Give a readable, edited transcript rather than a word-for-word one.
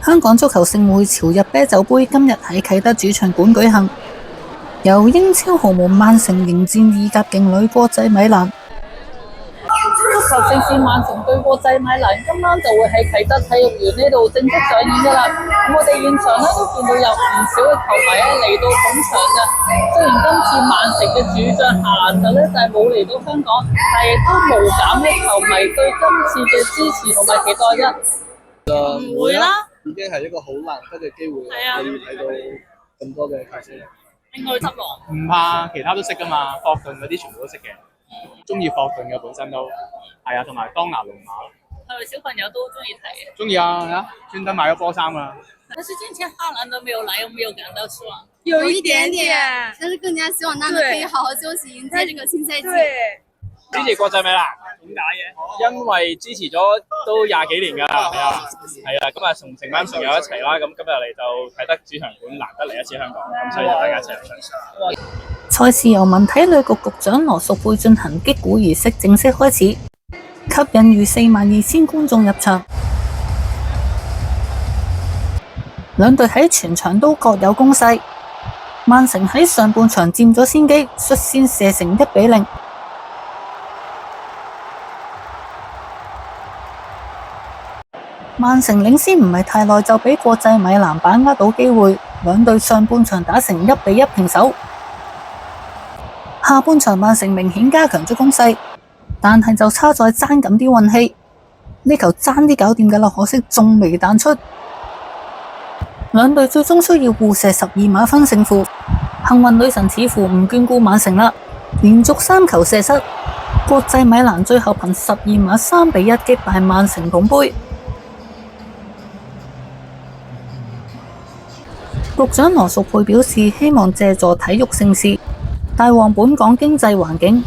香港足球盛會潮入啤酒杯今日喺啟德主場館舉行，由英超豪門曼城迎戰意甲勁旅國際米蘭。足球盛事曼城對國際米蘭今晚就會喺啟德體育園呢度正式上演噶啦。咁我哋現場都見到有唔少嘅球迷嚟到捧場嘅。雖然今次曼城嘅主將夏蘭特就係冇嚟到香港，但係都無減呢球迷對今次嘅支持同埋期待嘅。唔會啦，已經係一個好難得嘅機會，可以睇到咁多嘅球星。應該執落。唔怕，其他都識噶嘛，霍頓嗰啲全部都識嘅。中意霍頓嘅本身都係啊，同埋當拿龍馬。係咪小朋友都中意睇嘅？中意啊，專登買咗波衫啊。但是之前哈蘭德沒有來，有沒有感到失望？有一點點，但是更加希望他們可以好好休息，迎接這個新賽季。支持國際米蘭，點解嘅？因為支持咗都廿幾年㗎啦，係啊，今日同成班朋友一齊啦，咁今日嚟就睇得主場館，難得嚟一次香港，咁所以就大家一齊嚟上。賽事由文體旅局局長羅淑佩進行擊鼓儀式正式開始，吸引逾42000觀眾入場。兩隊喺全場都各有攻勢，曼城喺上半場佔咗先機，率先射成1-0。曼城領先唔係太耐就俾國際米蘭把握到機會，兩隊上半場打成1-1平手。下半場曼城明顯加強咗攻勢，但係就差在爭咁啲運氣，呢球爭啲搞掂㗎啦，可惜仲未彈出。兩隊最終需要互射12碼分勝負，幸運女神似乎唔眷顧曼城啦，連續3球射失，國際米蘭最後憑12碼3-1擊敗曼城捧杯。局長羅淑佩表示，希望借助體育盛事帶旺本港經濟環境，